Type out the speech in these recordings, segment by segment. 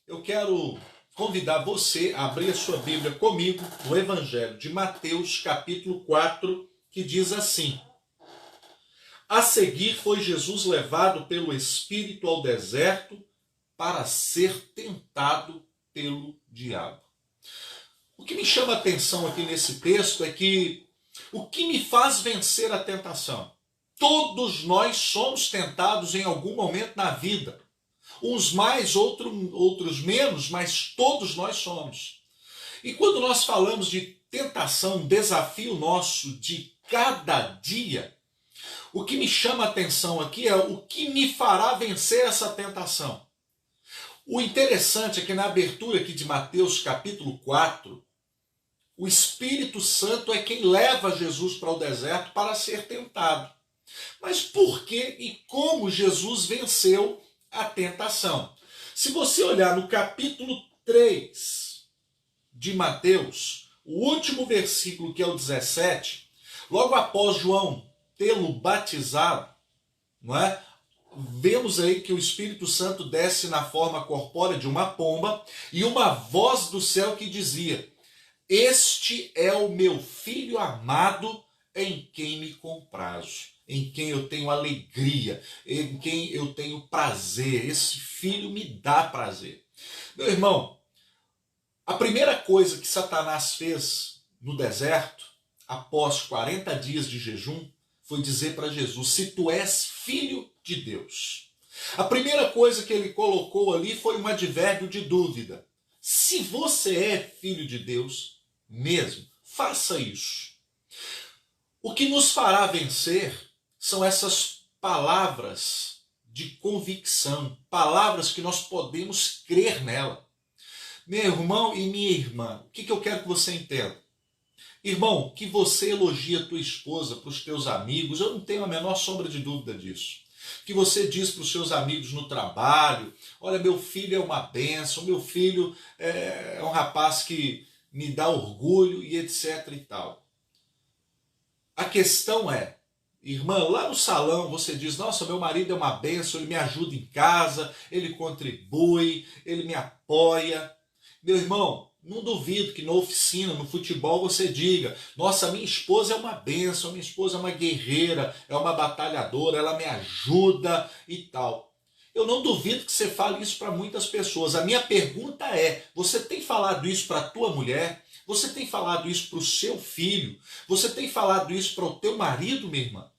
eu quero convidar você a abrir a sua Bíblia comigo no Evangelho de Mateus, capítulo 4, que diz assim: A seguir foi Jesus levado pelo Espírito ao deserto para ser tentado pelo diabo. O que me chama a atenção aqui nesse texto é que o que me faz vencer a tentação? Todos nós somos tentados em algum momento na vida. Uns mais, outros menos, mas todos nós somos. E quando nós falamos de tentação, desafio nosso de cada dia, o que me chama a atenção aqui é o que me fará vencer essa tentação. O interessante é que na abertura aqui de Mateus capítulo 4, o Espírito Santo é quem leva Jesus para o deserto para ser tentado. Mas por que e como Jesus venceu a tentação? Se você olhar no capítulo 3 de Mateus, o último versículo, que é o 17, logo após João tê-lo batizado, não é? Vemos aí que o Espírito Santo desce na forma corpórea de uma pomba e uma voz do céu que dizia: Este é o meu filho amado, em quem me comprazo, em quem eu tenho alegria, em quem eu tenho prazer. Esse filho me dá prazer. Meu irmão, a primeira coisa que Satanás fez no deserto, após 40 dias de jejum, foi dizer para Jesus: se tu és filho de Deus. A primeira coisa que ele colocou ali foi um advérbio de dúvida. Se você é filho de Deus mesmo, faça isso. O que nos fará vencer são essas palavras de convicção, palavras que nós podemos crer nela. Meu irmão e minha irmã, o que eu quero que você entenda? Irmão, que você elogie a tua esposa para os teus amigos, eu não tenho a menor sombra de dúvida disso. Que você diz para os seus amigos no trabalho: olha, meu filho é uma bênção, meu filho é um rapaz que me dá orgulho e etc e tal. A questão é, irmã, lá no salão você diz: nossa, meu marido é uma bênção, ele me ajuda em casa, ele contribui, ele me apoia. Meu irmão, não duvido que na oficina, no futebol, você diga: nossa, minha esposa é uma bênção, minha esposa é uma guerreira, é uma batalhadora, ela me ajuda e tal. Eu não duvido que você fale isso para muitas pessoas. A minha pergunta é: você tem falado isso para a tua mulher? Você tem falado isso para o seu filho? Você tem falado isso para o teu marido, minha irmã?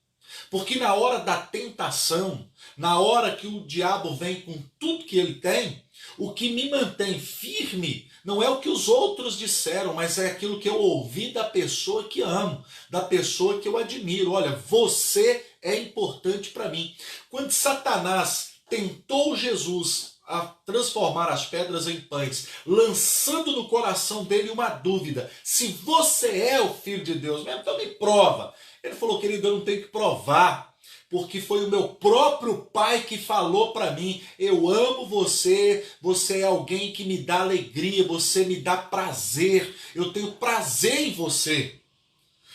Porque na hora da tentação, na hora que o diabo vem com tudo que ele tem, o que me mantém firme não é o que os outros disseram, mas é aquilo que eu ouvi da pessoa que amo, da pessoa que eu admiro. Olha, você é importante para mim. Quando Satanás tentou Jesus a transformar as pedras em pães, lançando no coração dele uma dúvida: se você é o Filho de Deus mesmo, então me prova. Ele falou: querido, eu não tenho que provar, porque foi o meu próprio pai que falou para mim: eu amo você, você é alguém que me dá alegria, você me dá prazer, eu tenho prazer em você.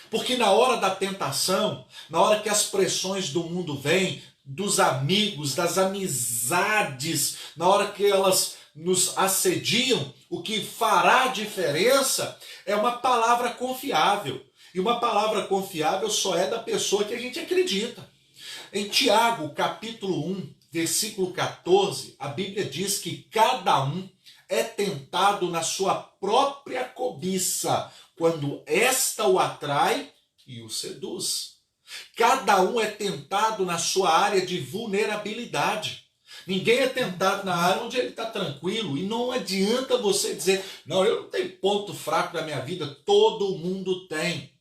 Porque na hora da tentação, na hora que as pressões do mundo vêm, dos amigos, das amizades, na hora que elas nos assediam, o que fará diferença é uma palavra confiável. E uma palavra confiável só é da pessoa que a gente acredita. Em Tiago, capítulo 1, versículo 14, a Bíblia diz que cada um é tentado na sua própria cobiça, quando esta o atrai e o seduz. Cada um é tentado na sua área de vulnerabilidade. Ninguém é tentado na área onde ele está tranquilo. E não adianta você dizer: não, eu não tenho ponto fraco na minha vida. Todo mundo tem.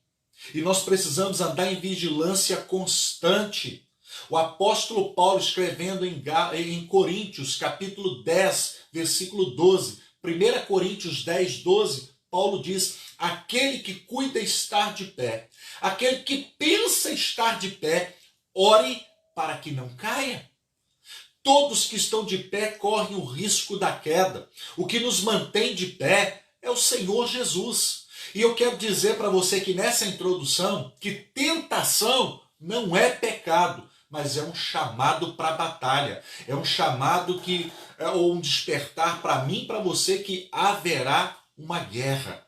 E nós precisamos andar em vigilância constante. O apóstolo Paulo, escrevendo em Coríntios, capítulo 10, versículo 12, 1 Coríntios 10, 12, Paulo diz: aquele que cuida estar de pé, aquele que pensa estar de pé, ore para que não caia. Todos que estão de pé correm o risco da queda. O que nos mantém de pé é o Senhor Jesus. E eu quero dizer para você que nessa introdução, que tentação não é pecado. mas é um chamado para a batalha. É um chamado ou um despertar para mim e para você que haverá uma guerra.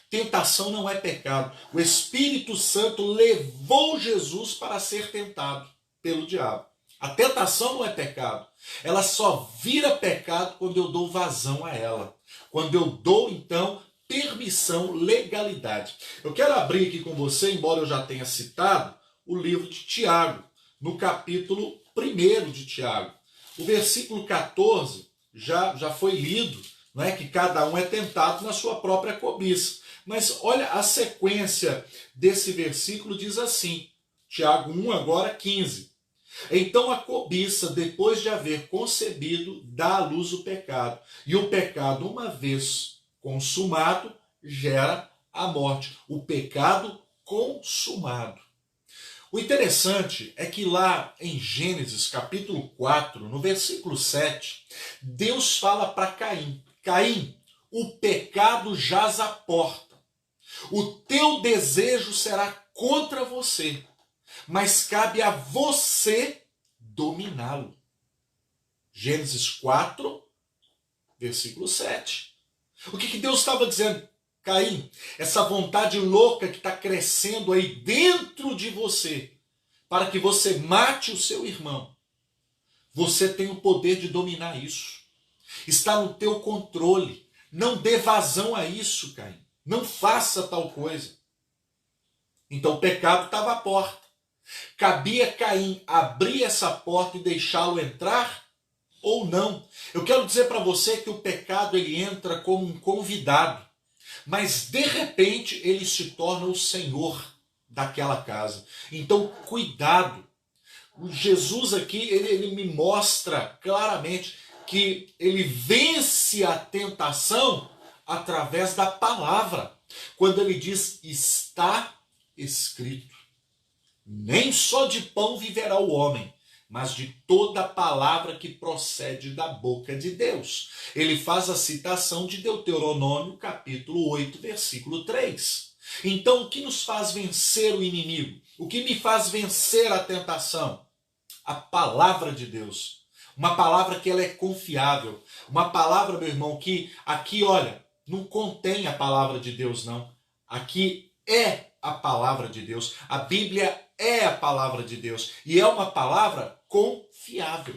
Tentação não é pecado. O Espírito Santo levou Jesus para ser tentado pelo diabo. A tentação não é pecado. Ela só vira pecado quando eu dou vazão a ela. Quando eu dou, então, permissão, legalidade. Eu quero abrir aqui com você, embora eu já tenha citado, o livro de Tiago, no capítulo 1 de Tiago. O versículo 14 já foi lido, não é? Que cada um é tentado na sua própria cobiça. Mas olha a sequência desse versículo, diz assim, Tiago 1, agora 15. Então a cobiça, depois de haver concebido, dá à luz o pecado. E o pecado, uma vez consumado, gera a morte. O pecado consumado. O interessante é que lá em Gênesis capítulo 4, no versículo 7, Deus fala para Caim: Caim, o pecado jaz à porta. O teu desejo será contra você, mas cabe a você dominá-lo. Gênesis 4, versículo 7. O que Deus estava dizendo? Caim, essa vontade louca que está crescendo aí dentro de você, para que você mate o seu irmão, você tem o poder de dominar isso. Está no teu controle. Não dê vazão a isso, Caim. Não faça tal coisa. Então o pecado estava à porta. Cabia Caim abrir essa porta e deixá-lo entrar ou não. Eu quero dizer para você que o pecado ele entra como um convidado, mas de repente ele se torna o senhor daquela casa. Então cuidado. O Jesus aqui ele me mostra claramente que ele vence a tentação através da palavra. Quando ele diz, está escrito. Nem só de pão viverá o homem, mas de toda palavra que procede da boca de Deus. Ele faz a citação de Deuteronômio, capítulo 8, versículo 3. Então, o que nos faz vencer o inimigo? O que me faz vencer a tentação? A palavra de Deus. Uma palavra que ela é confiável. Uma palavra, meu irmão, que aqui, olha, não contém a palavra de Deus, não. Aqui é a palavra de Deus. A Bíblia é a palavra de Deus. E é uma palavra confiável.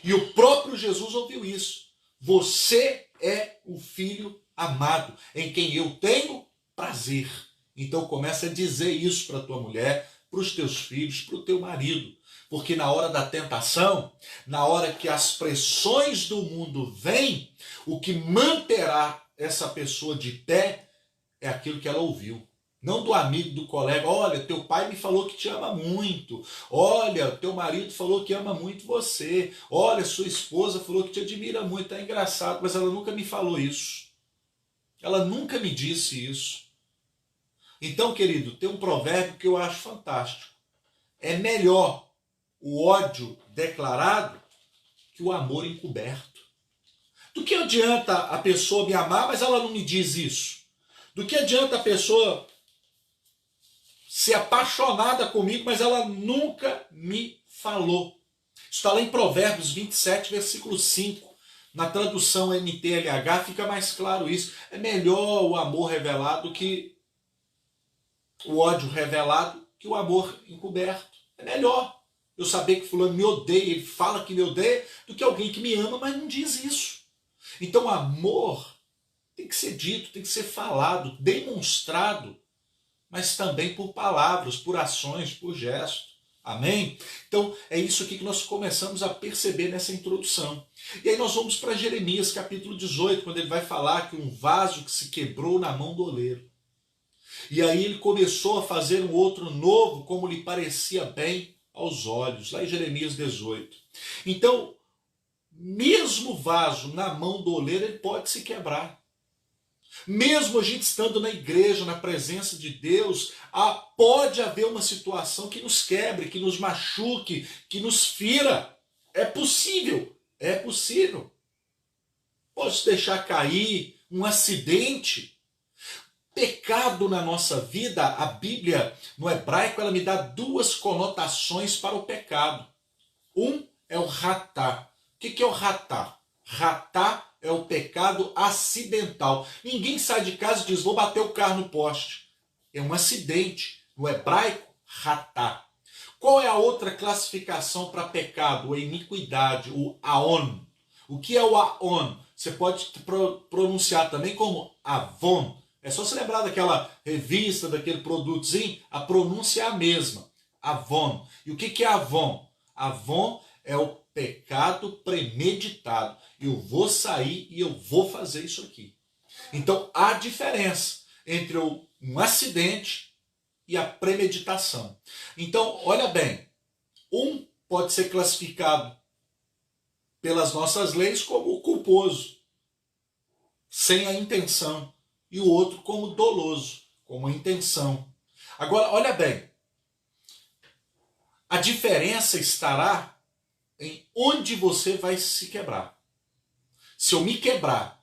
E o próprio Jesus ouviu isso. Você é o filho amado, em quem eu tenho prazer. Então começa a dizer isso para a tua mulher, para os teus filhos, para o teu marido. Porque na hora da tentação, na hora que as pressões do mundo vêm, o que manterá essa pessoa de pé é aquilo que ela ouviu. Não do amigo, do colega. Olha, teu pai me falou que te ama muito. Olha, teu marido falou que ama muito você. Olha, sua esposa falou que te admira muito. É engraçado, mas ela nunca me falou isso. Ela nunca me disse isso. Então, querido, tem um provérbio que eu acho fantástico. É melhor o ódio declarado que o amor encoberto. Do que adianta a pessoa me amar, mas ela não me diz isso? Do que adianta a pessoa ser apaixonada comigo, mas ela nunca me falou? Está lá em Provérbios 27, versículo 5. Na tradução NTLH fica mais claro isso. É melhor o amor revelado que o ódio revelado que o amor encoberto. É melhor eu saber que fulano me odeia, ele fala que me odeia, do que alguém que me ama, mas não diz isso. Então amor tem que ser dito, tem que ser falado, demonstrado, mas também por palavras, por ações, por gestos. Amém? Então é isso aqui que nós começamos a perceber nessa introdução. E aí nós vamos para Jeremias capítulo 18, quando ele vai falar que um vaso que se quebrou na mão do oleiro. E aí ele começou a fazer um outro novo, como lhe parecia bem aos olhos, lá em Jeremias 18. Então, mesmo o vaso na mão do oleiro, ele pode se quebrar. Mesmo a gente estando na igreja, na presença de Deus, pode haver uma situação que nos quebre, que nos machuque, que nos fira. É possível, é possível. Pode deixar cair um acidente. pecado na nossa vida, a Bíblia, no hebraico, ela me dá duas conotações para o pecado. Um é o ratá. O que é o ratá? Ratá é o pecado acidental. Ninguém sai de casa e diz, vou bater o carro no poste. É um acidente. No hebraico, ratá. Qual é a outra classificação para pecado? A iniquidade, o aon. O que é o aon? Você pode pronunciar também como avon. É só se lembrar daquela revista, daquele produtozinho, a pronúncia é a mesma. Avon. E o que é avon? Avon é o pecado premeditado. Eu vou sair e eu vou fazer isso aqui. Então há diferença entre um acidente e a premeditação. Então, olha bem, um pode ser classificado pelas nossas leis como culposo, sem a intenção, e o outro como doloso, com a intenção. Agora, olha bem, a diferença estará em onde você vai se quebrar. Se eu me quebrar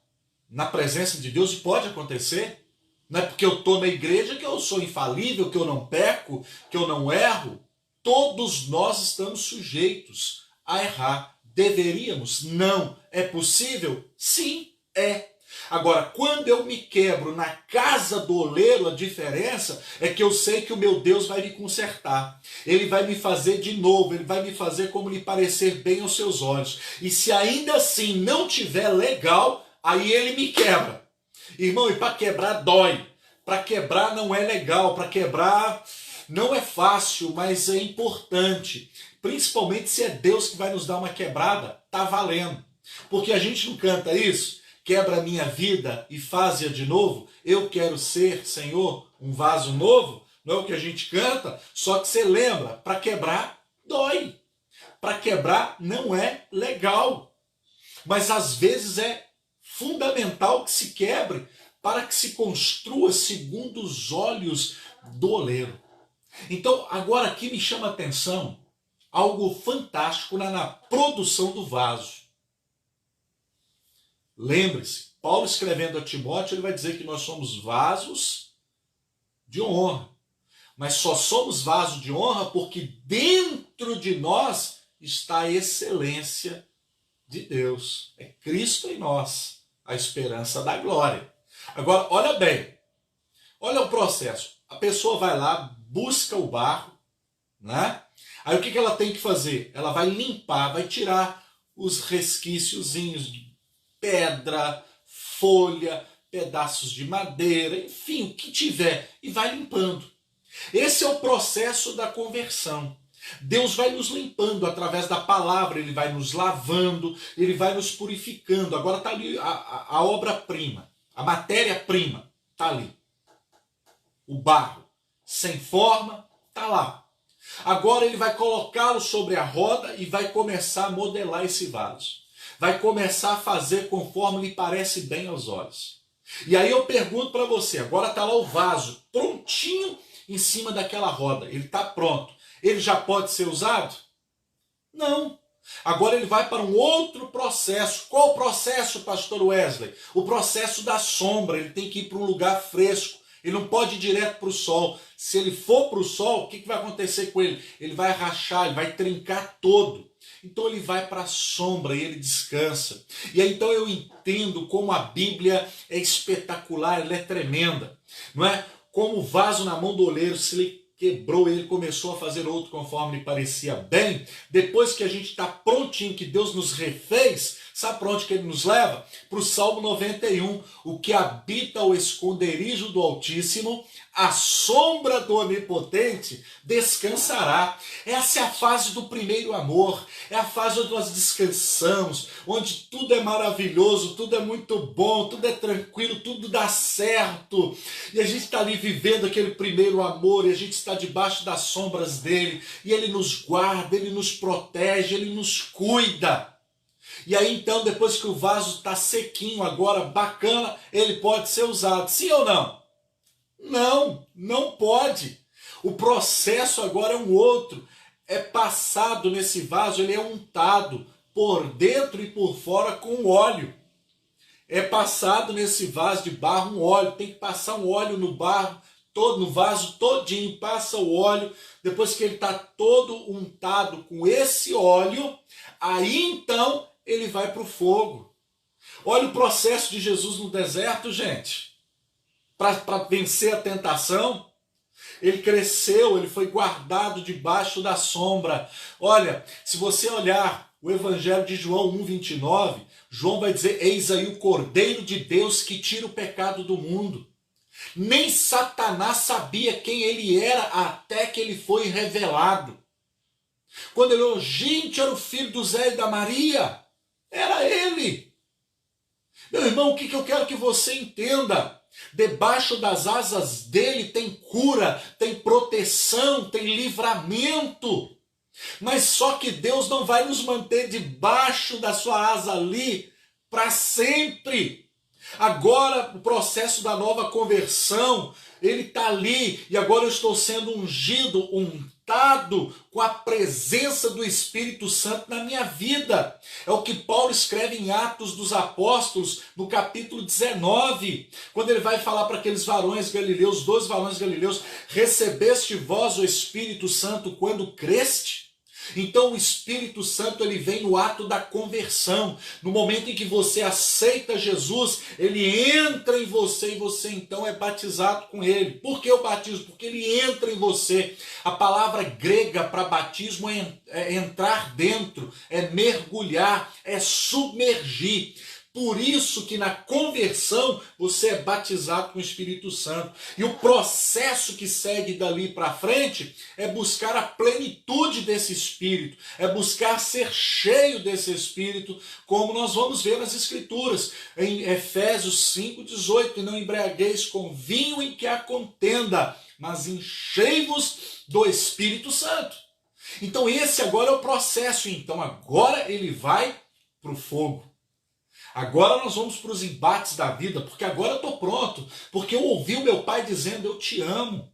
na presença de Deus, pode acontecer, não é porque eu estou na igreja que eu sou infalível, que eu não peco, que eu não erro. Todos nós estamos sujeitos a errar. Deveríamos? Não. É possível? Sim, é. Agora, quando eu me quebro na casa do oleiro, a diferença é que eu sei que o meu Deus vai me consertar. Ele vai me fazer de novo, ele vai me fazer como lhe parecer bem aos seus olhos. E se ainda assim não tiver legal, aí ele me quebra. Irmão, e para quebrar dói. Para quebrar não é legal, para quebrar não é fácil, mas é importante. Principalmente se é Deus que vai nos dar uma quebrada, tá valendo. Porque a gente não canta isso? Quebra a minha vida e faz-a de novo. Eu quero ser, Senhor, um vaso novo. Não é o que a gente canta? Só que você lembra, para quebrar, dói. Para quebrar não é legal. Mas às vezes é fundamental que se quebre para que se construa segundo os olhos do oleiro. Então, agora aqui me chama a atenção algo fantástico na produção do vaso. Lembre-se, Paulo escrevendo a Timóteo, ele vai dizer que nós somos vasos de honra. Mas só somos vasos de honra porque dentro de nós está a excelência de Deus. É Cristo em nós, a esperança da glória. Agora, olha bem, olha o processo. A pessoa vai lá, busca o barro, né? Aí o que ela tem que fazer? Ela vai limpar, vai tirar os resquíciozinhos de pedra, folha, pedaços de madeira, enfim, o que tiver, e vai limpando. Esse é o processo da conversão. Deus vai nos limpando através da palavra, ele vai nos lavando, ele vai nos purificando. Agora está ali a obra-prima, a matéria-prima, está ali. O barro, sem forma, está lá. Agora ele vai colocá-lo sobre a roda e vai começar a modelar esse vaso. Vai começar a fazer conforme lhe parece bem aos olhos. E aí eu pergunto para você, agora está lá o vaso, prontinho em cima daquela roda. Ele está pronto. Ele já pode ser usado? Não. Agora ele vai para um outro processo. Qual o processo, pastor Wesley? O processo da sombra. Ele tem que ir para um lugar fresco. Ele não pode ir direto para o sol. Se ele for para o sol, o que vai acontecer com ele? Ele vai rachar, ele vai trincar todo. Então ele vai para a sombra e ele descansa. E aí então eu entendo como a Bíblia é espetacular, ela é tremenda. Não é? Como o vaso na mão do oleiro, se ele quebrou, ele começou a fazer outro conforme lhe parecia bem. Depois que a gente está prontinho, que Deus nos refez, sabe para onde que ele nos leva? Para o Salmo 91. O que habita o esconderijo do Altíssimo, a sombra do Onipotente descansará. Essa é a fase do primeiro amor. É a fase onde nós descansamos, onde tudo é maravilhoso, tudo é muito bom, tudo é tranquilo, tudo dá certo. E a gente está ali vivendo aquele primeiro amor, e a gente está debaixo das sombras dele, e ele nos guarda, ele nos protege, ele nos cuida. E aí então, depois que o vaso está sequinho, agora bacana, ele pode ser usado. Sim ou não? Não, não pode. O processo agora é um outro. É passado nesse vaso, ele é untado por dentro e por fora com óleo. é passado nesse vaso de barro um óleo, tem que passar um óleo no barro, todo no vaso todinho, passa o óleo, depois que ele está todo untado com esse óleo, aí então ele vai para o fogo. Olha o processo de Jesus no deserto, gente, para vencer a tentação. Ele cresceu, ele foi guardado debaixo da sombra. Olha, se você olhar o Evangelho de João 1,29, João vai dizer: eis aí o Cordeiro de Deus que tira o pecado do mundo. Nem Satanás sabia quem ele era até que ele foi revelado. Quando ele olhou, gente, era o filho do Zé e da Maria. Era ele. Meu irmão, o que eu quero que você entenda? Debaixo das asas dele tem cura, tem proteção, tem livramento. Mas só que Deus não vai nos manter debaixo da sua asa ali para sempre. Agora o processo da nova conversão, ele está ali e agora eu estou sendo ungido, untado com a presença do Espírito Santo na minha vida. É o que Paulo escreve em Atos dos Apóstolos, no capítulo 19, quando ele vai falar para aqueles varões galileus, 12 varões galileus: recebeste vós o Espírito Santo quando creste? Então o Espírito Santo ele vem no ato da conversão, no momento em que você aceita Jesus, ele entra em você e você então é batizado com ele. Por que o batismo? Porque ele entra em você. A palavra grega para batismo é entrar dentro, é mergulhar, é submergir. Por isso que na conversão você é batizado com o Espírito Santo. E o processo que segue dali para frente é buscar a plenitude desse Espírito, é buscar ser cheio desse Espírito, como nós vamos ver nas Escrituras, em Efésios 5,18, e não embriagueis com vinho em que há contenda, mas enchei-vos do Espírito Santo. Então esse agora é o processo, então agora ele vai para o fogo. Agora nós vamos para os embates da vida, porque agora eu estou pronto, porque eu ouvi o meu pai dizendo: eu te amo,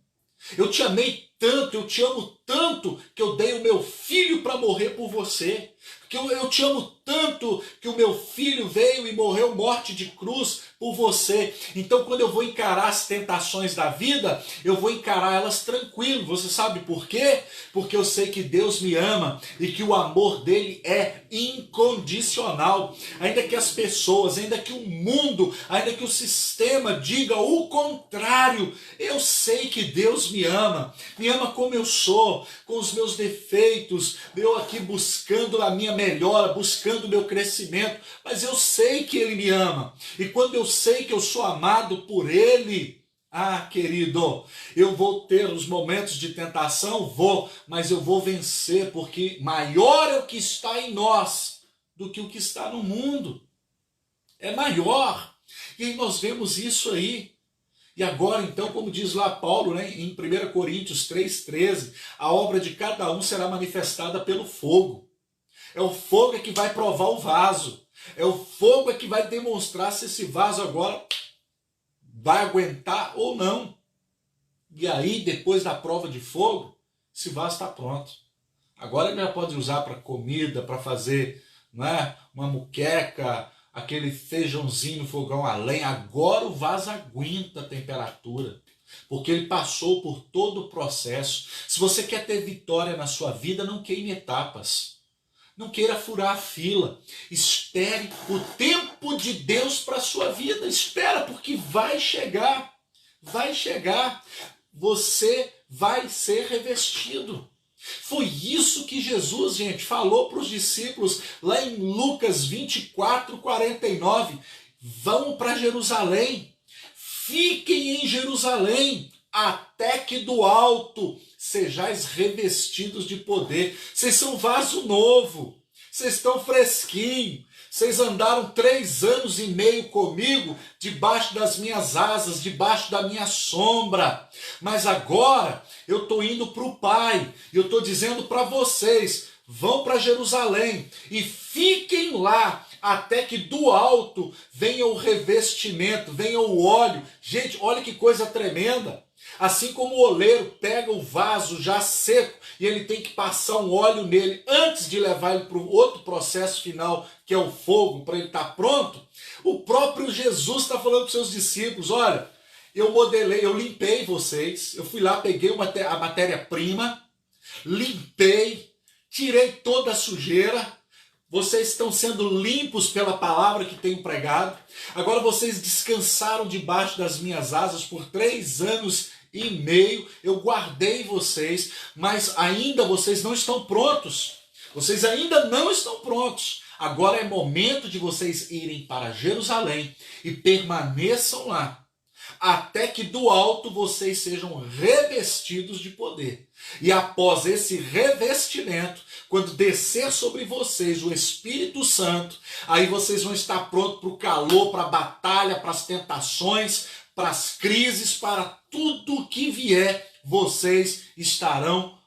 eu te amei tanto, eu te amo tanto, que eu dei o meu filho para morrer por você, que eu te amo tanto, que o meu filho veio e morreu morte de cruz por você. Então quando eu vou encarar as tentações da vida, eu vou encarar elas tranquilo. Você sabe por quê? Porque eu sei que Deus me ama e que o amor dele é incondicional. Ainda que as pessoas, ainda que o mundo, ainda que o sistema diga o contrário, eu sei que Deus me ama como eu sou, com os meus defeitos, eu aqui buscando a minha melhora, buscando o meu crescimento, mas eu sei que ele me ama. E quando eu sei que eu sou amado por ele, querido, eu vou ter os momentos de tentação, mas eu vou vencer, porque maior é o que está em nós do que o que está no mundo. É maior. E aí nós vemos isso aí. E agora, então, como diz lá Paulo, né, em 1 Coríntios 3,13, a obra de cada um será manifestada pelo fogo. É o fogo que vai provar o vaso. É o fogo que vai demonstrar se esse vaso agora vai aguentar ou não. E aí, depois da prova de fogo, esse vaso está pronto. Agora ele já pode usar para comida, para fazer, né, uma muqueca, aquele feijãozinho no fogão a lenha. Agora o vaso aguenta a temperatura, porque ele passou por todo o processo. Se você quer ter vitória na sua vida, não queime etapas. Não queira furar a fila. Espere o tempo de Deus para a sua vida. Espera, porque vai chegar. Vai chegar. Você vai ser revestido. Foi isso que Jesus, gente, falou para os discípulos lá em Lucas 24:49. Vão para Jerusalém, fiquem em Jerusalém, até que do alto sejais revestidos de poder. Vocês são vaso novo, vocês estão fresquinhos. Vocês andaram 3 anos e meio comigo, debaixo das minhas asas, debaixo da minha sombra. Mas agora eu estou indo para o Pai. E eu estou dizendo para vocês, vão para Jerusalém e fiquem lá até que do alto venha o revestimento, venha o óleo. Gente, olha que coisa tremenda. Assim como o oleiro pega o vaso já seco e ele tem que passar um óleo nele antes de levar ele para o outro processo final, que é o fogo, para ele estar pronto, o próprio Jesus está falando para os seus discípulos, olha, eu modelei, eu limpei vocês, eu fui lá, peguei a matéria-prima, limpei, tirei toda a sujeira, vocês estão sendo limpos pela palavra que tenho pregado, agora vocês descansaram debaixo das minhas asas por 3 anos e meio, eu guardei vocês, mas ainda vocês não estão prontos. Vocês ainda não estão prontos. Agora é momento de vocês irem para Jerusalém e permaneçam lá, até que do alto vocês sejam revestidos de poder. E após esse revestimento, quando descer sobre vocês o Espírito Santo, aí vocês vão estar prontos para o calor, para a batalha, para as tentações, para as crises, para tudo que vier, vocês estarão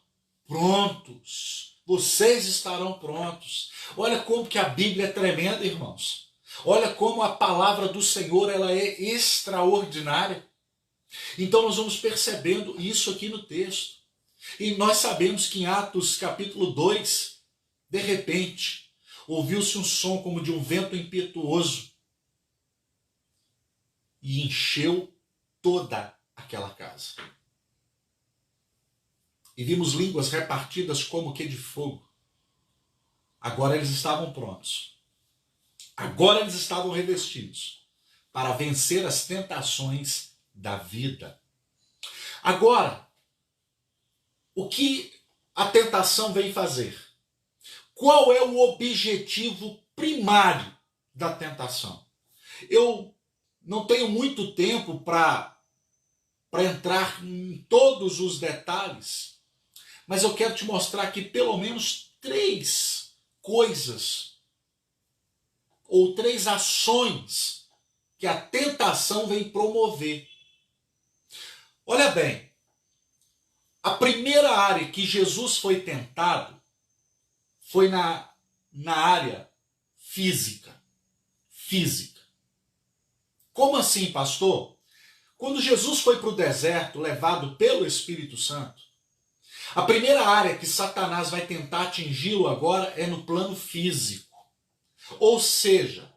prontos. Vocês estarão prontos. Olha como que a Bíblia é tremenda, irmãos. Olha como a palavra do Senhor ela é extraordinária. Então nós vamos percebendo isso aqui no texto. E nós sabemos que em Atos capítulo 2, de repente, ouviu-se um som como de um vento impetuoso e encheu toda aquela casa. E vimos línguas repartidas como que de fogo. Agora eles estavam prontos. Agora eles estavam revestidos para vencer as tentações da vida. Agora, o que a tentação vem fazer? Qual é o objetivo primário da tentação? Eu não tenho muito tempo para entrar em todos os detalhes, mas eu quero te mostrar aqui pelo menos 3 coisas ou 3 ações que a tentação vem promover. Olha bem, a primeira área que Jesus foi tentado foi na área física. Como assim, pastor? Quando Jesus foi para o deserto, levado pelo Espírito Santo, a primeira área que Satanás vai tentar atingi-lo agora é no plano físico. Ou seja,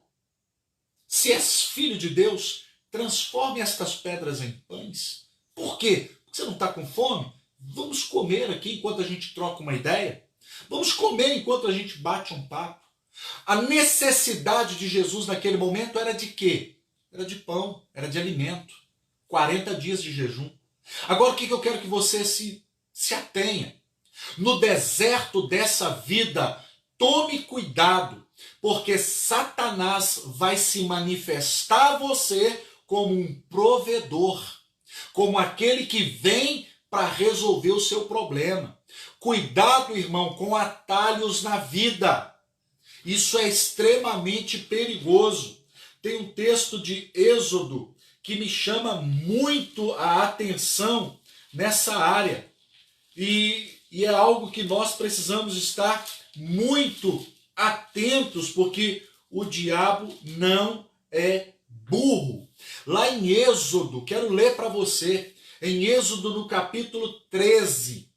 se és filho de Deus, transforme estas pedras em pães. Por quê? Porque você não está com fome? Vamos comer aqui enquanto a gente troca uma ideia. Vamos comer enquanto a gente bate um papo. A necessidade de Jesus naquele momento era de quê? Era de pão, era de alimento. 40 dias de jejum. Agora o que eu quero que você se atenha? No deserto dessa vida, tome cuidado, porque Satanás vai se manifestar a você como um provedor, como aquele que vem para resolver o seu problema. Cuidado, irmão, com atalhos na vida. Isso é extremamente perigoso. Tem um texto de Êxodo que me chama muito a atenção nessa área. E é algo que nós precisamos estar muito atentos, porque o diabo não é burro. Lá em Êxodo, quero ler para você, em Êxodo no capítulo 13,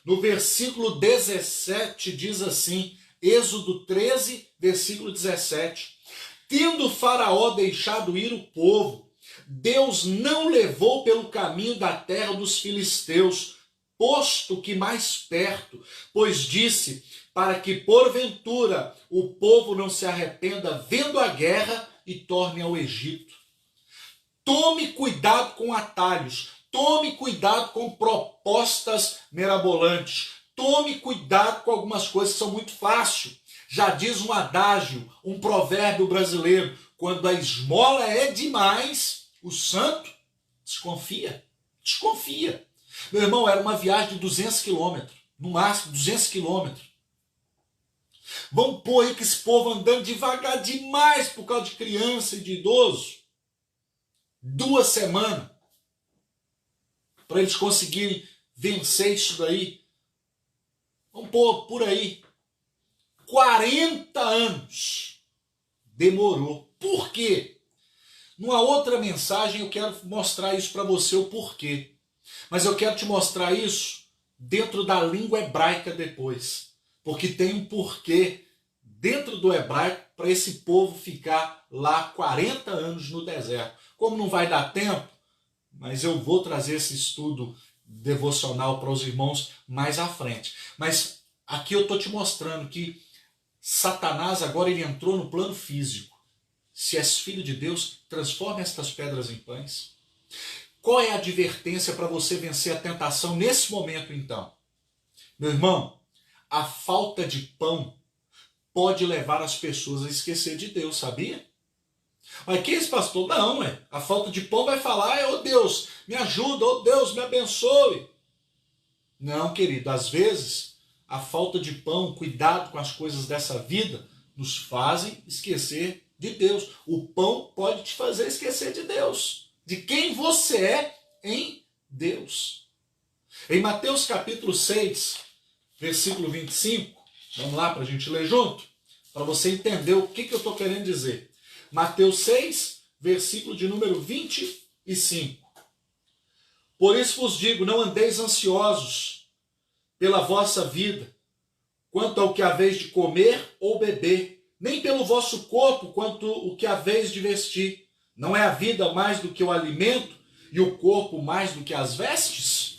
no versículo 17, diz assim, Êxodo 13, versículo 17. Tendo Faraó deixado ir o povo, Deus não levou pelo caminho da terra dos filisteus, posto que mais perto, pois disse, para que porventura o povo não se arrependa vendo a guerra e torne ao Egito. Tome cuidado com atalhos, tome cuidado com propostas mirabolantes, tome cuidado com algumas coisas que são muito fáceis. Já diz um adágio, um provérbio brasileiro, quando a esmola é demais, o santo desconfia. Meu irmão, era uma viagem de 200 quilômetros, no máximo 200 quilômetros. Vamos pôr aí que esse povo andando devagar demais por causa de criança e de idoso. 2 semanas para eles conseguirem vencer isso daí. Vamos pôr por aí 40 anos. Demorou. Por quê? Numa outra mensagem eu quero mostrar isso para você, o porquê. Mas eu quero te mostrar isso dentro da língua hebraica depois. Porque tem um porquê dentro do hebraico para esse povo ficar lá 40 anos no deserto. Como não vai dar tempo, mas eu vou trazer esse estudo devocional para os irmãos mais à frente. Mas aqui eu estou te mostrando que Satanás agora ele entrou no plano físico. Se és filho de Deus, transforme estas pedras em pães. Qual é a advertência para você vencer a tentação nesse momento então? Meu irmão, a falta de pão pode levar as pessoas a esquecer de Deus, sabia? Mas que é esse pastor? Não, a falta de pão vai falar, oh Deus, me ajuda, oh Deus, me abençoe. Não, querido, às vezes a falta de pão, cuidado com as coisas dessa vida, nos fazem esquecer de Deus. O pão pode te fazer esquecer de Deus, de quem você é em Deus. Em Mateus capítulo 6, versículo 25, vamos lá para a gente ler junto, para você entender o que eu estou querendo dizer. Mateus 6, versículo de número 25. Por isso vos digo, não andeis ansiosos pela vossa vida, quanto ao que haveis de comer ou beber, nem pelo vosso corpo, quanto o que haveis de vestir. Não é a vida mais do que o alimento, e o corpo mais do que as vestes?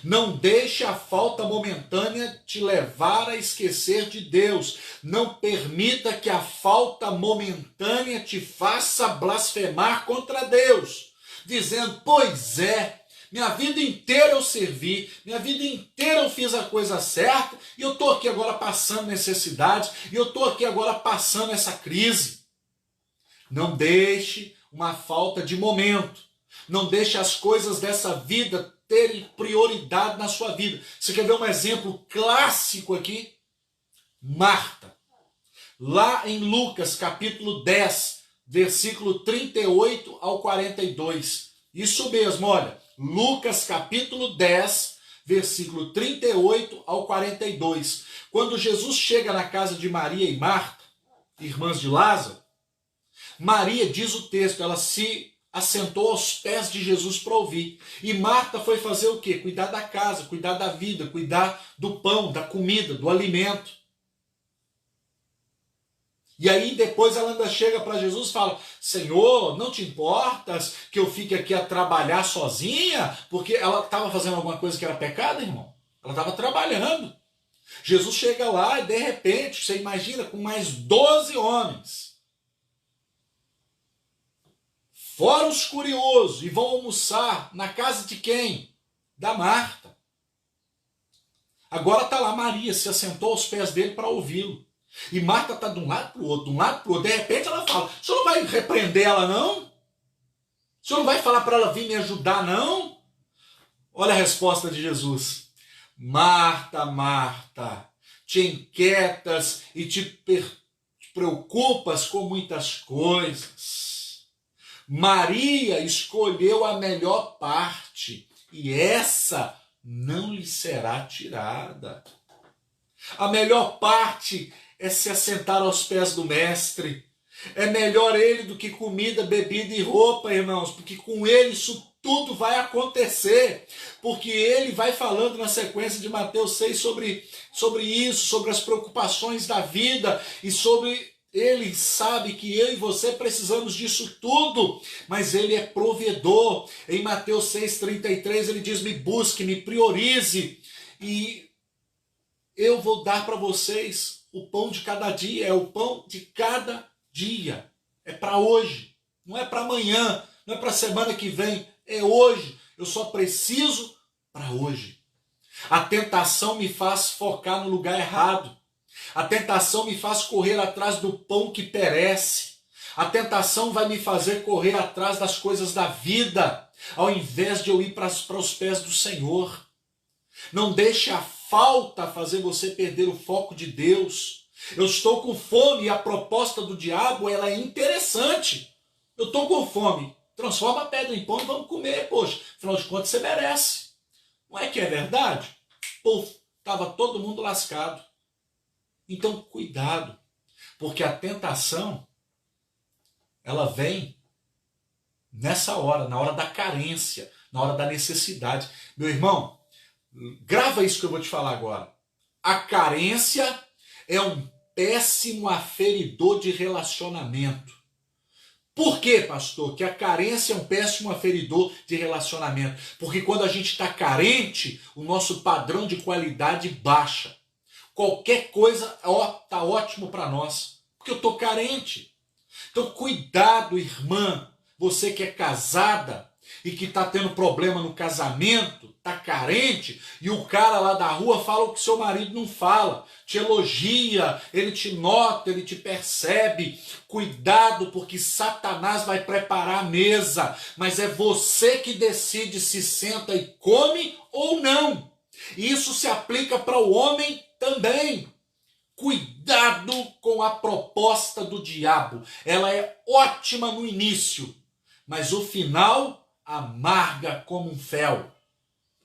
Não deixe a falta momentânea te levar a esquecer de Deus. Não permita que a falta momentânea te faça blasfemar contra Deus, dizendo, pois é, minha vida inteira eu servi, minha vida inteira eu fiz a coisa certa, e eu estou aqui agora passando necessidade, e eu estou aqui agora passando essa crise. Não deixe uma falta de momento, não deixe as coisas dessa vida terem prioridade na sua vida. Você quer ver um exemplo clássico aqui? Marta. Lá em Lucas capítulo 10, versículo 38 ao 42. Isso mesmo, olha. Lucas capítulo 10, versículo 38 ao 42. Quando Jesus chega na casa de Maria e Marta, irmãs de Lázaro, Maria, diz o texto, ela se assentou aos pés de Jesus para ouvir. E Marta foi fazer o quê? Cuidar da casa, cuidar da vida, cuidar do pão, da comida, do alimento. E aí depois ela ainda chega para Jesus e fala, Senhor, não te importas que eu fique aqui a trabalhar sozinha? Porque ela estava fazendo alguma coisa que era pecado, irmão? Ela estava trabalhando. Jesus chega lá e de repente, você imagina, com mais 12 homens. Fora os curiosos, e vão almoçar na casa de quem? Da Marta. Agora está lá Maria, se assentou aos pés dele para ouvi-lo. E Marta está de um lado para o outro, de um lado para o outro. De repente ela fala, o senhor não vai repreender ela não? O senhor não vai falar para ela vir me ajudar não? Olha a resposta de Jesus. Marta, Marta, te inquietas e te preocupas com muitas coisas. Maria escolheu a melhor parte, e essa não lhe será tirada. A melhor parte é se assentar aos pés do mestre. É melhor ele do que comida, bebida e roupa, irmãos, porque com ele isso tudo vai acontecer. Porque ele vai falando na sequência de Mateus 6 sobre isso, sobre as preocupações da vida e sobre... Ele sabe que eu e você precisamos disso tudo, mas ele é provedor. Em Mateus 6,33 ele diz, me busque, me priorize, e eu vou dar para vocês o pão de cada dia, é o pão de cada dia. É para hoje, não é para amanhã, não é para a semana que vem, é hoje. Eu só preciso para hoje. A tentação me faz focar no lugar errado. A tentação me faz correr atrás do pão que perece. A tentação vai me fazer correr atrás das coisas da vida, ao invés de eu ir para os pés do Senhor. Não deixe a falta fazer você perder o foco de Deus. Eu estou com fome e a proposta do diabo ela é interessante. Eu estou com fome. Transforma a pedra em pão e vamos comer, poxa. Afinal de contas você merece. Não é que é verdade? Pô, estava todo mundo lascado. Então, cuidado, porque a tentação, ela vem nessa hora, na hora da carência, na hora da necessidade. Meu irmão, grava isso que eu vou te falar agora. A carência é um péssimo aferidor de relacionamento. Por quê, pastor? Que a carência é um péssimo aferidor de relacionamento. Porque quando a gente está carente, o nosso padrão de qualidade baixa. Qualquer coisa está ótimo para nós. Porque eu estou carente. Então cuidado, irmã. Você que é casada e que está tendo problema no casamento, está carente, e o cara lá da rua fala o que seu marido não fala, te elogia, ele te nota, ele te percebe. Cuidado, porque Satanás vai preparar a mesa, mas é você que decide se senta e come ou não. E isso se aplica para o homem também. Cuidado com a proposta do diabo. Ela é ótima no início, mas o final amarga como um fel.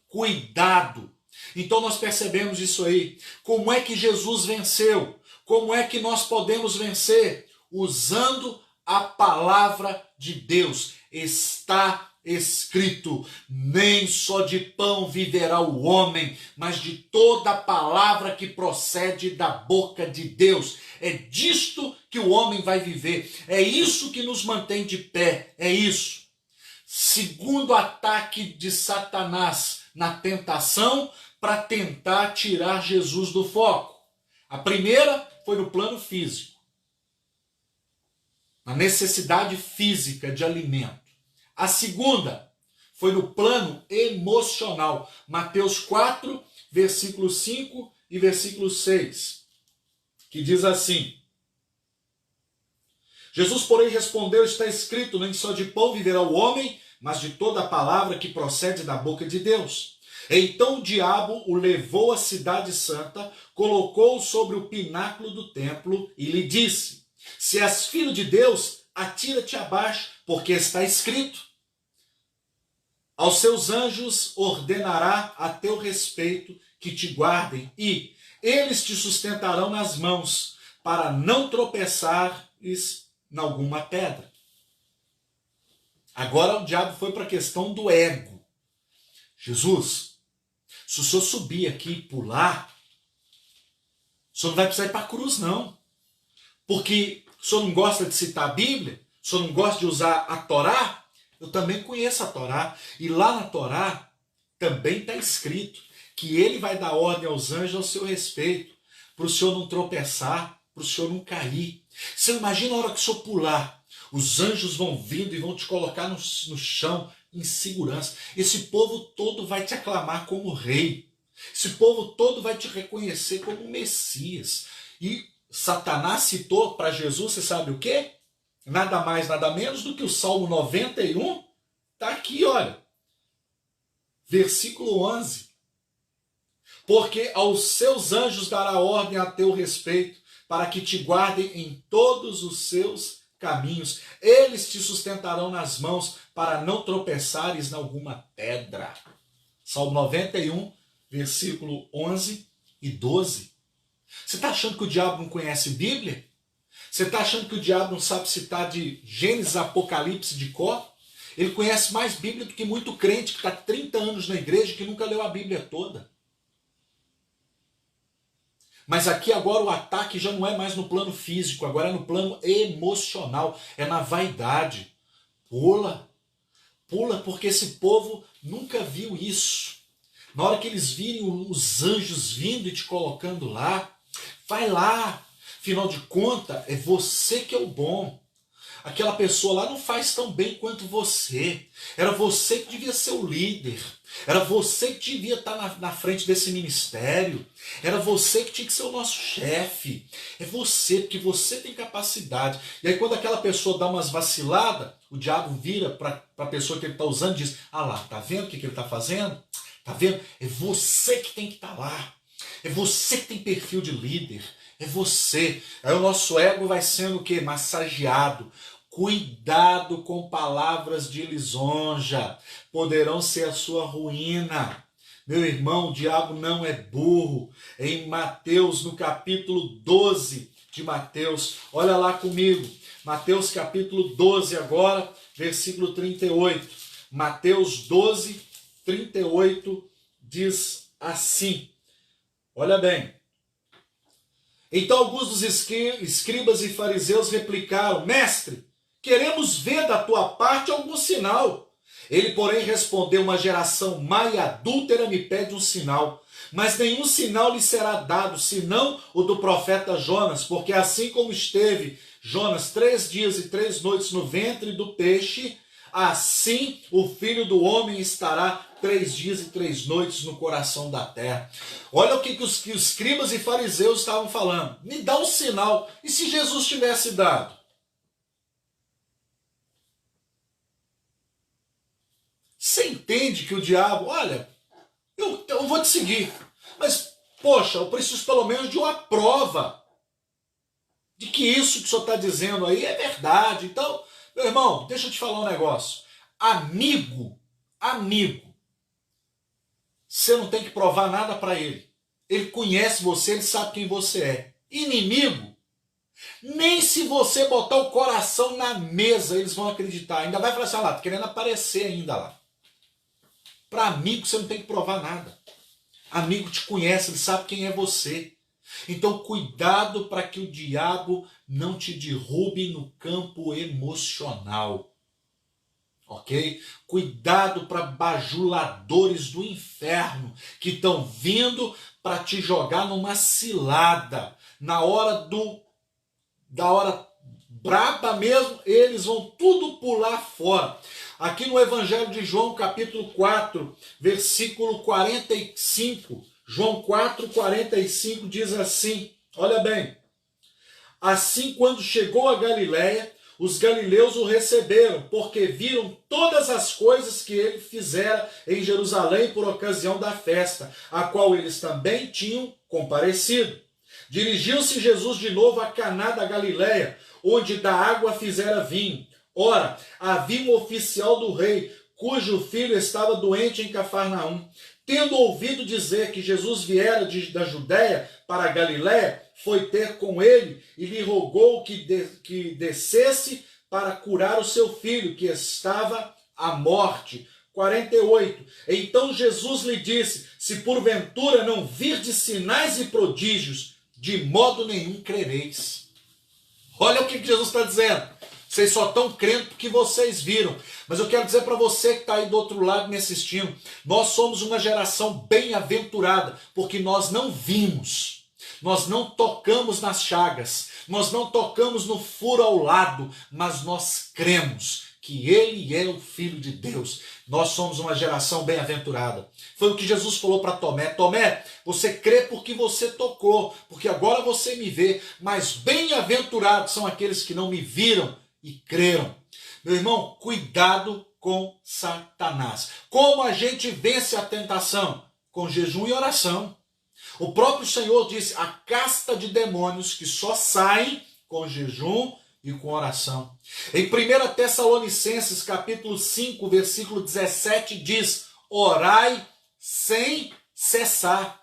Cuidado. Então nós percebemos isso aí. Como é que Jesus venceu? Como é que nós podemos vencer? Usando a palavra de Deus. Está escrito: nem só de pão viverá o homem, mas de toda a palavra que procede da boca de Deus. É disto que o homem vai viver. É isso que nos mantém de pé. É isso. Segundo ataque de Satanás na tentação para tentar tirar Jesus do foco. A primeira foi no plano físico, na necessidade física de alimento. A segunda foi no plano emocional. Mateus 4, versículo 5 e versículo 6, que diz assim: Jesus, porém, respondeu: está escrito, nem só de pão viverá o homem, mas de toda a palavra que procede da boca de Deus. Então o diabo o levou à cidade santa, colocou-o sobre o pináculo do templo e lhe disse: se és filho de Deus, atira-te abaixo, porque está escrito: aos seus anjos ordenará a teu respeito que te guardem, e eles te sustentarão nas mãos, para não tropeçares em alguma pedra. Agora o diabo foi para a questão do ego. Jesus, se o senhor subir aqui e pular, o senhor não vai precisar ir para a cruz, não. Porque o senhor não gosta de citar a Bíblia, o senhor não gosta de usar a Torá. Eu também conheço a Torá. E lá na Torá também está escrito que ele vai dar ordem aos anjos ao seu respeito, para o senhor não tropeçar, para o senhor não cair. Você imagina a hora que o senhor pular, os anjos vão vindo e vão te colocar no chão em segurança. Esse povo todo vai te aclamar como rei. Esse povo todo vai te reconhecer como Messias. E Satanás citou para Jesus, você sabe o quê? Nada mais, nada menos do que o Salmo 91. Está aqui, olha. Versículo 11. Porque aos seus anjos dará ordem a teu respeito, para que te guardem em todos os seus caminhos. Eles te sustentarão nas mãos, para não tropeçares em alguma pedra. Salmo 91, versículo 11 e 12. Você está achando que o diabo não conhece Bíblia? Você está achando que o diabo não sabe citar de Gênesis, Apocalipse de cor? Ele conhece mais Bíblia do que muito crente que está 30 anos na igreja e que nunca leu a Bíblia toda. Mas aqui agora o ataque já não é mais no plano físico, agora é no plano emocional, é na vaidade. Pula, porque esse povo nunca viu isso. Na hora que eles virem os anjos vindo e te colocando lá, vai lá. Afinal de contas, é você que é o bom. Aquela pessoa lá não faz tão bem quanto você. Era você que devia ser o líder. Era você que devia estar na frente desse ministério. Era você que tinha que ser o nosso chefe. É você, porque você tem capacidade. E aí quando aquela pessoa dá umas vaciladas, o diabo vira para a pessoa que ele está usando e diz: ah lá, tá vendo o que ele está fazendo? Tá vendo? É você que tem que estar lá. É você que tem perfil de líder. É você. Aí o nosso ego vai sendo o quê? Massageado. Cuidado com palavras de lisonja. Poderão ser a sua ruína. Meu irmão, o diabo não é burro. Em Mateus, no capítulo 12 de Mateus, olha lá comigo. Mateus capítulo 12 agora, versículo 38. Mateus 12, 38 diz assim. Olha bem. Então alguns dos escribas e fariseus replicaram: Mestre, queremos ver da tua parte algum sinal. Ele, porém, respondeu: uma geração má e adúltera me pede um sinal, mas nenhum sinal lhe será dado, senão o do profeta Jonas, porque assim como esteve Jonas 3 dias e 3 noites no ventre do peixe, assim o Filho do Homem estará 3 dias e 3 noites no coração da terra. Olha o que os escribas e fariseus estavam falando. Me dá um sinal. E se Jesus tivesse dado? Você entende que o diabo, olha, eu vou te seguir, mas, poxa, eu preciso pelo menos de uma prova de que isso que o senhor está dizendo aí é verdade. Então, meu irmão, deixa eu te falar um negócio. Amigo, você não tem que provar nada para ele. Ele conhece você, ele sabe quem você é. Inimigo, nem se você botar o coração na mesa, eles vão acreditar. Ainda vai falar assim, lá, tá querendo aparecer ainda lá. Para amigo, você não tem que provar nada. Amigo te conhece, ele sabe quem é você. Então, cuidado para que o diabo não te derrube no campo emocional. Ok? Cuidado para bajuladores do inferno que estão vindo para te jogar numa cilada. Na hora da hora braba mesmo, eles vão tudo pular fora. Aqui no Evangelho de João, capítulo 4, versículo 45, João 4, 45 diz assim, olha bem, assim quando chegou a Galiléia, os galileus o receberam, porque viram todas as coisas que ele fizera em Jerusalém por ocasião da festa, a qual eles também tinham comparecido. Dirigiu-se Jesus de novo a Caná da Galiléia, onde da água fizera vinho. Ora, havia um oficial do rei, cujo filho estava doente em Cafarnaum. Tendo ouvido dizer que Jesus viera da Judéia para a Galiléia, foi ter com ele e lhe rogou que descesse para curar o seu filho, que estava à morte. 48. Então Jesus lhe disse, se porventura não virdes sinais e prodígios, de modo nenhum crereis. Olha o que Jesus está dizendo. Vocês só estão crendo porque vocês viram. Mas eu quero dizer para você que está aí do outro lado me assistindo, nós somos uma geração bem-aventurada, porque nós não vimos, nós não tocamos nas chagas, nós não tocamos no furo ao lado, mas nós cremos que ele é o Filho de Deus. Nós somos uma geração bem-aventurada. Foi o que Jesus falou para Tomé. Tomé, você crê porque você tocou, porque agora você me vê, mas bem-aventurados são aqueles que não me viram e creram. Meu irmão, cuidado com Satanás. Como a gente vence a tentação? Com jejum e oração. O próprio Senhor disse, a casta de demônios que só saem com jejum e com oração. Em 1 Tessalonicenses, capítulo 5, versículo 17, diz, orai sem cessar.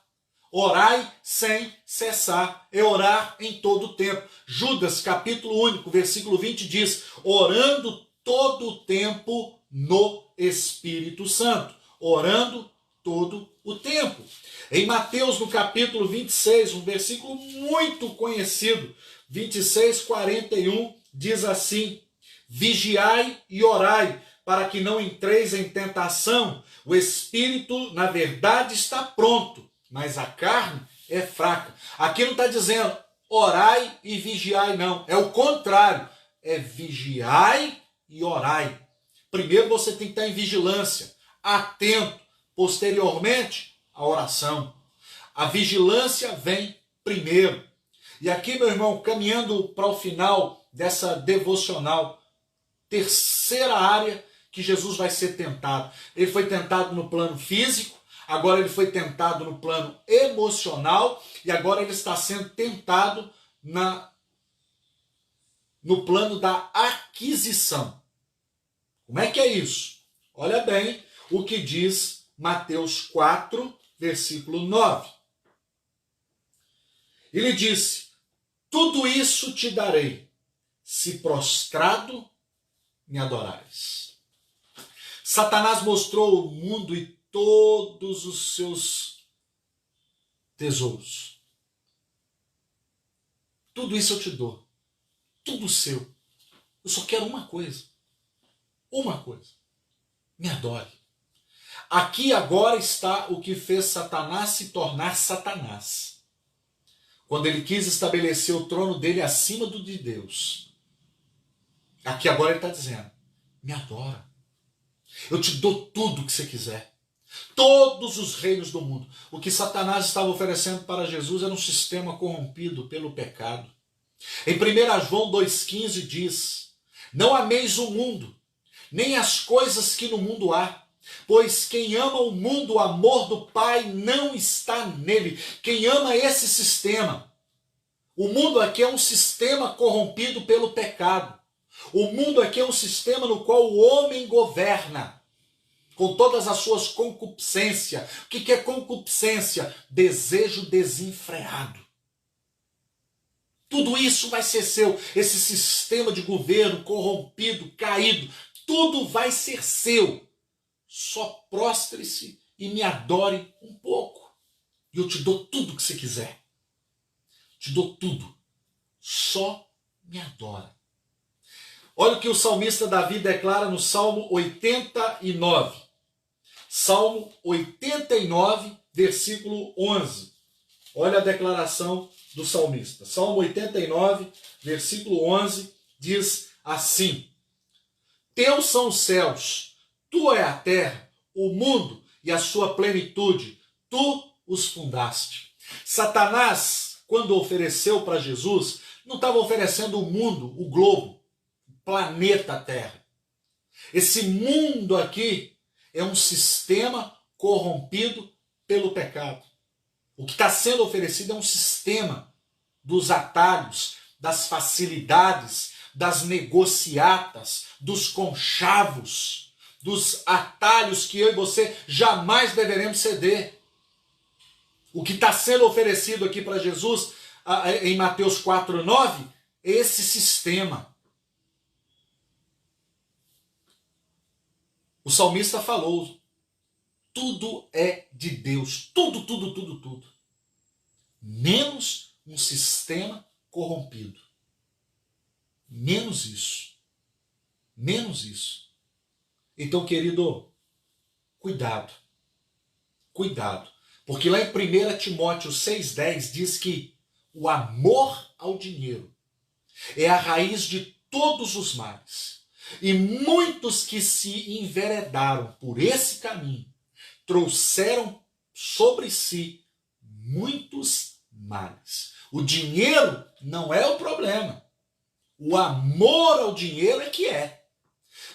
Orai sem cessar, é orar em todo o tempo. Judas, capítulo único, versículo 20 diz, orando todo o tempo no Espírito Santo. Orando todo o tempo. Em Mateus, no capítulo 26, um versículo muito conhecido, 26, 41, diz assim, vigiai e orai, para que não entreis em tentação. O Espírito, na verdade, está pronto, mas a carne é fraca. Aqui não está dizendo orai e vigiai, não. É o contrário. É vigiai e orai. Primeiro você tem que estar em vigilância, atento. Posteriormente, a oração. A vigilância vem primeiro. E aqui, meu irmão, caminhando para o final dessa devocional, terceira área que Jesus vai ser tentado. Ele foi tentado no plano físico, agora ele foi tentado no plano emocional e agora ele está sendo tentado no plano da aquisição. Como é que é isso? Olha bem o que diz Mateus 4, versículo 9. Ele disse, tudo isso te darei, se prostrado me adorares. Satanás mostrou o mundo e todos os seus tesouros. Tudo isso eu te dou. Tudo seu. Eu só quero uma coisa. Uma coisa. Me adore. Aqui agora está o que fez Satanás se tornar Satanás. Quando ele quis estabelecer o trono dele acima do de Deus. Aqui agora ele está dizendo, me adora. Eu te dou tudo o que você quiser. Todos os reinos do mundo. O que Satanás estava oferecendo para Jesus era um sistema corrompido pelo pecado. Em 1 João 2,15 diz, não ameis o mundo, nem as coisas que no mundo há. Pois quem ama o mundo, o amor do Pai não está nele. Quem ama esse sistema. O mundo aqui é um sistema corrompido pelo pecado. O mundo aqui é um sistema no qual o homem governa. Com todas as suas concupiscências. O que é concupiscência? Desejo desenfreado. Tudo isso vai ser seu. Esse sistema de governo corrompido, caído. Tudo vai ser seu. Só prostre-se e me adore um pouco. E eu te dou tudo que você quiser. Te dou tudo. Só me adora. Olha o que o salmista Davi declara no Salmo 89. Salmo 89, versículo 11. Olha a declaração do salmista. Salmo 89, versículo 11, diz assim: teus são os céus, tua é a terra, o mundo e a sua plenitude, tu os fundaste. Satanás, quando ofereceu para Jesus, não estava oferecendo o mundo, o globo, o planeta Terra. Esse mundo aqui é um sistema corrompido pelo pecado. O que está sendo oferecido é um sistema dos atalhos, das facilidades, das negociatas, dos conchavos, dos atalhos que eu e você jamais deveremos ceder. O que está sendo oferecido aqui para Jesus em Mateus 4,9 é esse sistema. O salmista falou, tudo é de Deus, tudo, tudo, tudo, tudo. Menos um sistema corrompido. Menos isso. Menos isso. Então, querido, cuidado. Cuidado. Porque lá em 1 Timóteo 6,10 diz que o amor ao dinheiro é a raiz de todos os males. E muitos que se enveredaram por esse caminho trouxeram sobre si muitos males. O dinheiro não é o problema. O amor ao dinheiro é que é.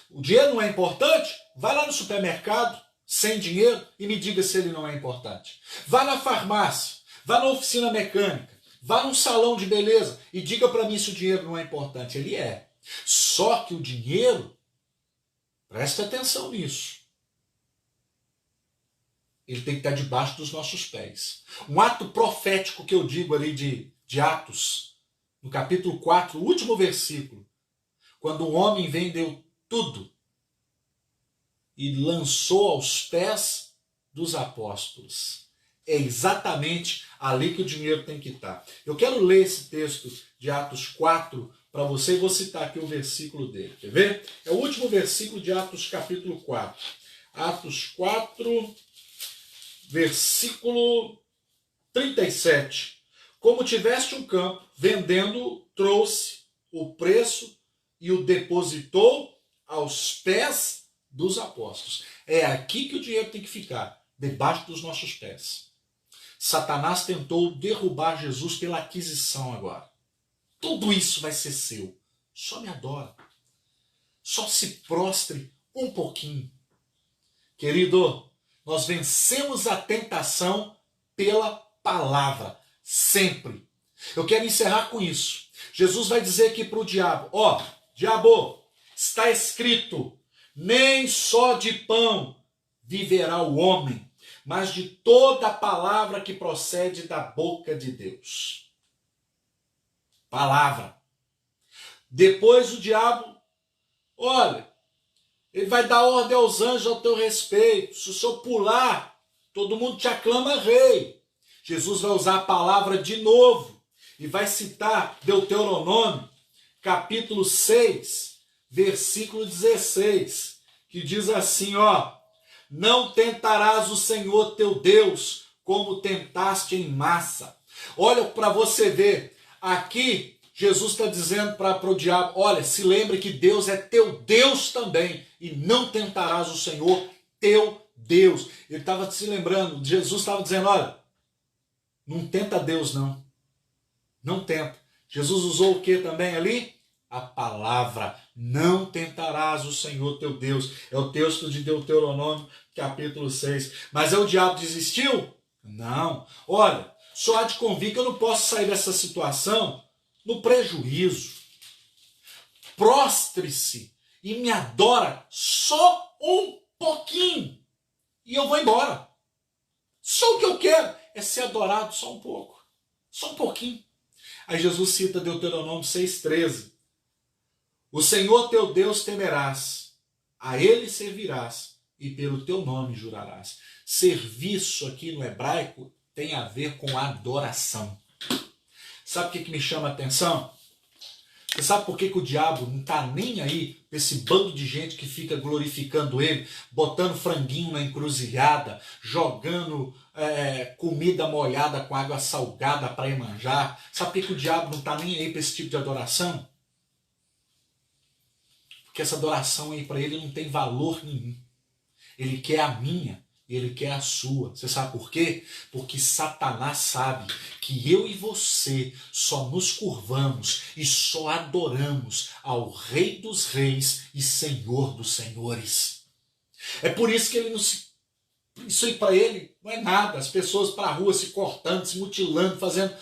O dinheiro não é importante? Vai lá no supermercado sem dinheiro e me diga se ele não é importante. Vá na farmácia, vá na oficina mecânica, vá num salão de beleza e diga para mim se o dinheiro não é importante. Ele é. Só que o dinheiro, preste atenção nisso, ele tem que estar debaixo dos nossos pés. Um ato profético que eu digo ali de Atos, no capítulo 4, o último versículo, quando um homem vendeu tudo e lançou aos pés dos apóstolos. É exatamente ali que o dinheiro tem que estar. Eu quero ler esse texto de Atos 4 para você e vou citar aqui o versículo dele. Quer ver? É o último versículo de Atos capítulo 4. Atos 4, versículo 37. Como tiveste um campo, vendendo, trouxe o preço e o depositou aos pés dos apóstolos. É aqui que o dinheiro tem que ficar, debaixo dos nossos pés. Satanás tentou derrubar Jesus pela aquisição agora. Tudo isso vai ser seu. Só me adora. Só se prostre um pouquinho. Querido, nós vencemos a tentação pela palavra. Sempre. Eu quero encerrar com isso. Jesus vai dizer aqui para o diabo, ó, diabo, está escrito, nem só de pão viverá o homem, mas de toda a palavra que procede da boca de Deus. Palavra. Depois o diabo, olha, Ele vai dar ordem aos anjos ao teu respeito. Se o senhor pular, todo mundo te aclama rei. Jesus vai usar a palavra de novo e vai citar Deuteronômio, capítulo 6, versículo 16, que diz assim, ó: não tentarás o Senhor teu Deus como tentaste em massa. Olha para você ver, aqui Jesus está dizendo para o diabo, olha, se lembre que Deus é teu Deus também, e não tentarás o Senhor teu Deus. Ele estava se lembrando, Jesus estava dizendo, olha, não tenta Deus não, não tenta. Jesus usou o que também ali? A palavra, não tentarás o Senhor teu Deus. É o texto de Deuteronômio, capítulo 6. Mas o diabo desistiu? Não. Olha, só há de convir que eu não posso sair dessa situação no prejuízo. Prostre-se e me adora só um pouquinho. E eu vou embora. Só o que eu quero é ser adorado só um pouco. Só um pouquinho. Aí Jesus cita Deuteronômio 6,13. O Senhor teu Deus temerás, a Ele servirás e pelo teu nome jurarás. Serviço aqui no hebraico tem a ver com adoração. Sabe o que me chama a atenção? Você sabe por que o diabo não está nem aí com esse bando de gente que fica glorificando ele, botando franguinho na encruzilhada, jogando comida molhada com água salgada para Iemanjá? Sabe por que o diabo não está nem aí para esse tipo de adoração? Porque essa adoração aí para ele não tem valor nenhum. Ele quer a minha, ele quer a sua. Você sabe por quê? Porque Satanás sabe que eu e você só nos curvamos e só adoramos ao Rei dos Reis e Senhor dos Senhores. É por isso que ele não se... Isso aí para ele não é nada. As pessoas para a rua se cortando, se mutilando, fazendo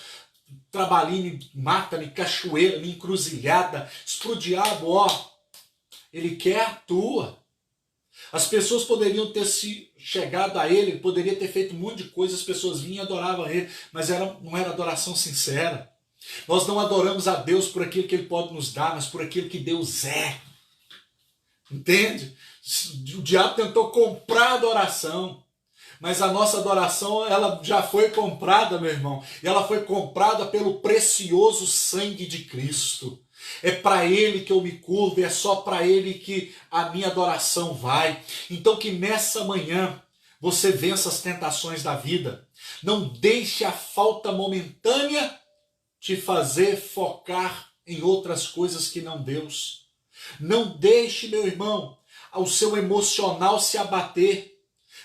trabalhinho em mata, em cachoeira, em encruzilhada. Isso para o diabo, ó, ele quer a tua. As pessoas poderiam ter se chegado a ele, poderia ter feito um monte de coisa, as pessoas vinham e adoravam a ele, mas não era adoração sincera. Nós não adoramos a Deus por aquilo que ele pode nos dar, mas por aquilo que Deus é. Entende? O diabo tentou comprar a adoração, mas a nossa adoração, ela já foi comprada, meu irmão, e ela foi comprada pelo precioso sangue de Cristo. É para Ele que eu me curvo, é só para Ele que a minha adoração vai. Então que nessa manhã você vença as tentações da vida. Não deixe a falta momentânea te fazer focar em outras coisas que não Deus. Não deixe, meu irmão, o seu emocional se abater.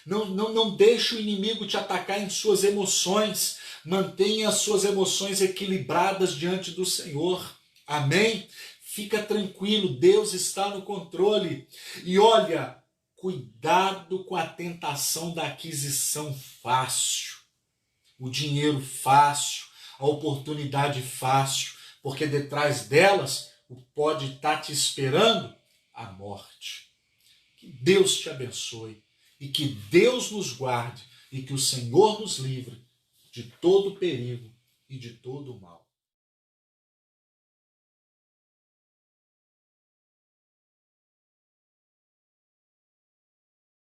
Não deixe o inimigo te atacar em suas emoções. Mantenha as suas emoções equilibradas diante do Senhor. Amém? Fica tranquilo, Deus está no controle. E olha, cuidado com a tentação da aquisição fácil. O dinheiro fácil, a oportunidade fácil, porque detrás delas pode estar te esperando a morte. Que Deus te abençoe e que Deus nos guarde e que o Senhor nos livre de todo perigo e de todo mal.